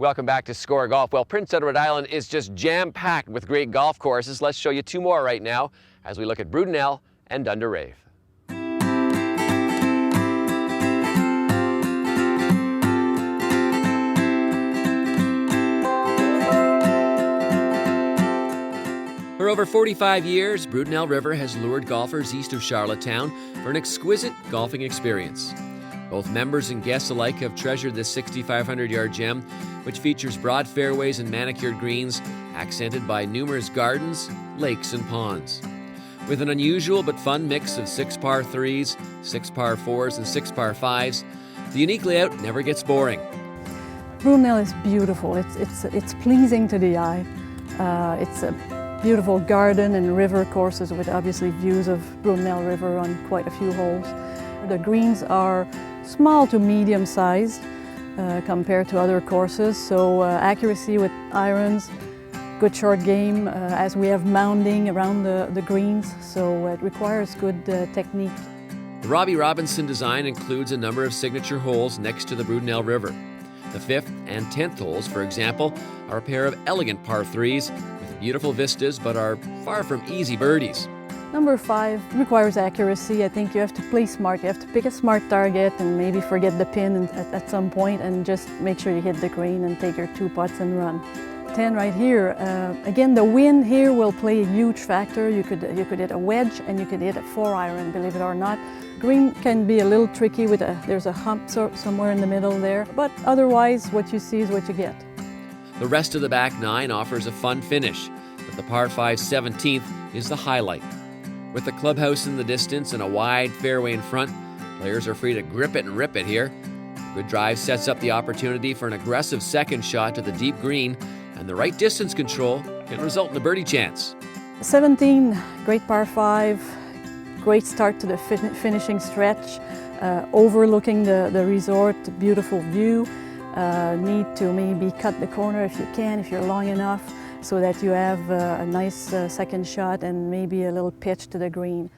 Welcome back to Score Golf. Well, Prince Edward Island is just jam-packed with great golf courses. Let's show you two more right now as we look at Brudenell and Dundarave. For over 45 years, Bruton El River has lured golfers east of Charlottetown for an exquisite golfing experience. Both members and guests alike have treasured this 6,500-yard gem, which features broad fairways and manicured greens, accented by numerous gardens, lakes, and ponds. With an unusual but fun mix of 6 par 3s, 6 par 4s, and 6 par 5s, the unique layout never gets boring. Brudenell is beautiful. It's pleasing to the eye. It's a beautiful garden and river courses with obviously views of Bruton El River on quite a few holes. The greens are small to medium sized compared to other courses, so accuracy with irons, good short game as we have mounding around the greens, so it requires good technique. The Robbie Robinson design includes a number of signature holes next to the Bruton El River. The 5th and 10th holes, for example, are a pair of elegant par 3s with beautiful vistas but are far from easy birdies. Number 5 requires accuracy. I think you have to play smart. You have to pick a smart target and maybe forget the pin at some point and just make sure you hit the green and take your 2 putts and run. 10 right here. Again, the wind here will play a huge factor. You could hit a wedge and you could hit a 4-iron, believe it or not. Green can be a little tricky with there's a hump somewhere in the middle there, but otherwise what you see is what you get. The rest of the back 9 offers a fun finish, but the par 5 17th is the highlight. With the clubhouse in the distance and a wide fairway in front, players are free to grip it and rip it here. Good drive sets up the opportunity for an aggressive second shot to the deep green, and the right distance control can result in a birdie chance. 17, great par 5, great start to the finishing stretch, overlooking the resort, beautiful view. Need to maybe cut the corner if you can, if you're long enough, so that you have a nice second shot and maybe a little pitch to the green.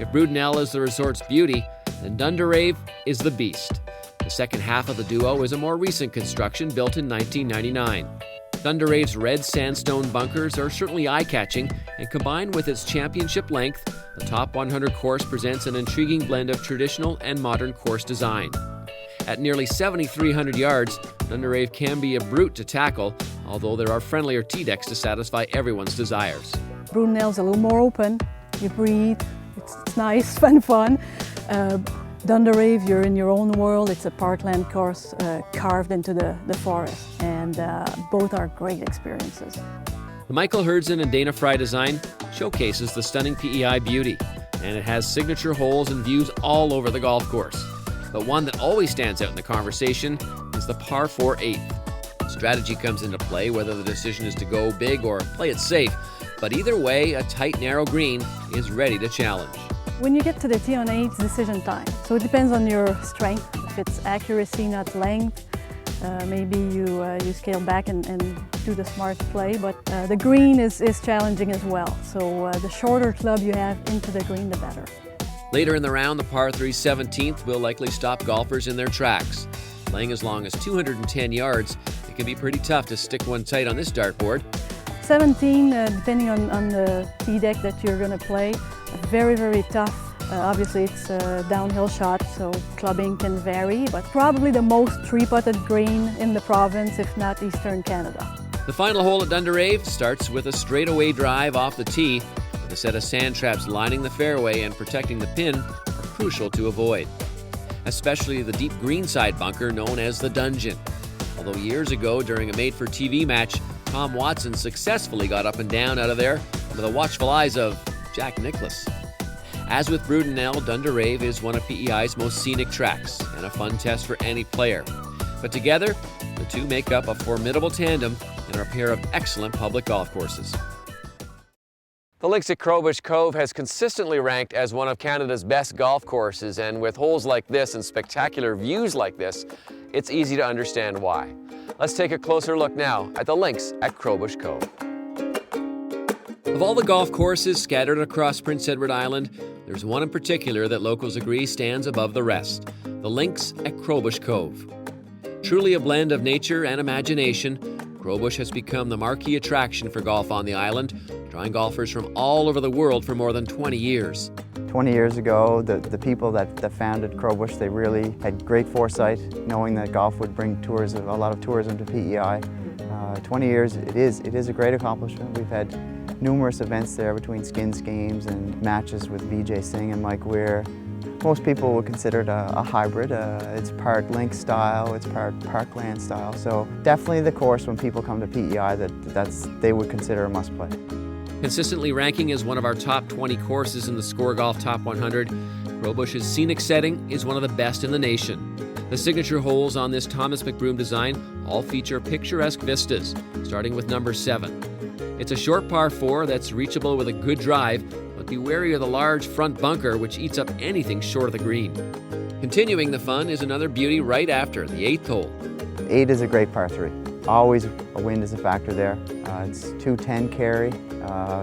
If Brudenell is the resort's beauty, then Dundarave is the beast. The second half of the duo is a more recent construction built in 1999. Dundarave's red sandstone bunkers are certainly eye-catching, and combined with its championship length, the Top 100 course presents an intriguing blend of traditional and modern course design. At nearly 7,300 yards, Dundarave can be a brute to tackle, although there are friendlier tee decks to satisfy everyone's desires. Brudenell's a little more open. You breathe. It's nice, fun. Dundarave, you're in your own world. It's a parkland course carved into the forest, and both are great experiences. The Michael Herdzen and Dana Fry design showcases the stunning P.E.I. beauty, and it has signature holes and views all over the golf course. But one that always stands out in the conversation is the par 4 8th. Strategy comes into play whether the decision is to go big or play it safe, but either way, a tight, narrow green is ready to challenge. When you get to the tee on 8, it's decision time. So it depends on your strength. If it's accuracy, not length, maybe you scale back and do the smart play, but the green is challenging as well. So the shorter club you have into the green, the better. Later in the round, the par 3 17th will likely stop golfers in their tracks. Playing as long as 210 yards, it can be pretty tough to stick one tight on this dartboard. 17, depending on the tee deck that you're going to play, very, very tough. Obviously it's a downhill shot, so clubbing can vary, but probably the most 3-putted green in the province, if not Eastern Canada. The final hole at Dundarave starts with a straightaway drive off the tee. A set of sand traps lining the fairway and protecting the pin are crucial to avoid, especially the deep greenside bunker known as the Dungeon. Although years ago during a made-for-TV match, Tom Watson successfully got up and down out of there under the watchful eyes of Jack Nicklaus. As with Brudenell, Dundarave is one of P.E.I.'s most scenic tracks and a fun test for any player. But together, the two make up a formidable tandem and are a pair of excellent public golf courses. The links at Crowbush Cove has consistently ranked as one of Canada's best golf courses, and with holes like this and spectacular views like this, it's easy to understand why. Let's take a closer look now at the links at Crowbush Cove. Of all the golf courses scattered across Prince Edward Island, there's one in particular that locals agree stands above the rest, the links at Crowbush Cove. Truly a blend of nature and imagination, Crowbush has become the marquee attraction for golf on the island, drawing golfers from all over the world for more than 20 years. 20 years ago, the people that founded Crowbush, they really had great foresight, knowing that golf would bring a lot of tourism to P.E.I. 20 years, it is a great accomplishment. We've had numerous events there between skins games and matches with Vijay Singh and Mike Weir. Most people would consider it a hybrid. It's part link style, it's part parkland style. So definitely the course when people come to P.E.I. they would consider a must play. Consistently ranking as one of our top 20 courses in the SCOREGolf Top 100, Crowbush's scenic setting is one of the best in the nation. The signature holes on this Thomas McBroom design all feature picturesque vistas, starting with number 7. It's a short par 4 that's reachable with a good drive, but be wary of the large front bunker which eats up anything short of the green. Continuing the fun is another beauty right after, the 8th hole. 8 is a great par 3. Always a wind is a factor there. It's 210 carry.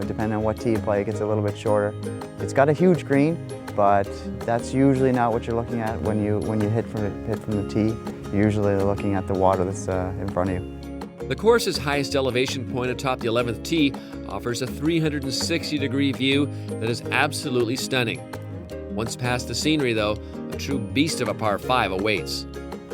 Depending on what tee you play, it gets a little bit shorter. It's got a huge green, but that's usually not what you're looking at when you hit from the tee. You're usually looking at the water that's in front of you. The course's highest elevation point atop the 11th tee offers a 360-degree view that is absolutely stunning. Once past the scenery, though, a true beast of a par 5 awaits.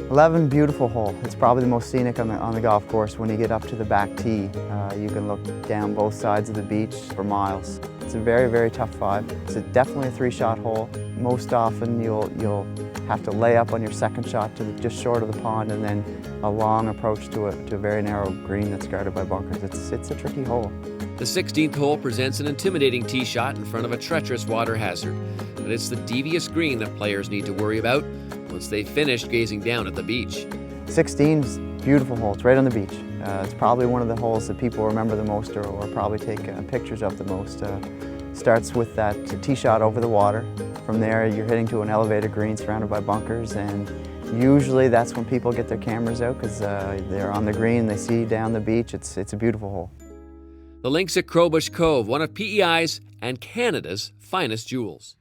11, beautiful hole. It's probably the most scenic on the golf course. When you get up to the back tee, you can look down both sides of the beach for miles. It's a very, very tough 5. It's definitely a 3-shot hole. Most often you'll have to lay up on your second shot to just short of the pond, and then a long approach to a very narrow green that's guarded by bunkers. It's a tricky hole. The 16th hole presents an intimidating tee shot in front of a treacherous water hazard, but it's the devious green that players need to worry about once they've finished gazing down at the beach. 16 is a beautiful hole. It's right on the beach. It's probably one of the holes that people remember the most or probably take pictures of the most. Starts with that tee shot over the water. From there, you're hitting to an elevated green surrounded by bunkers, and usually that's when people get their cameras out because they're on the green, they see down the beach. It's a beautiful hole. The link's at Crowbush Cove, one of P.E.I.'s and Canada's finest jewels.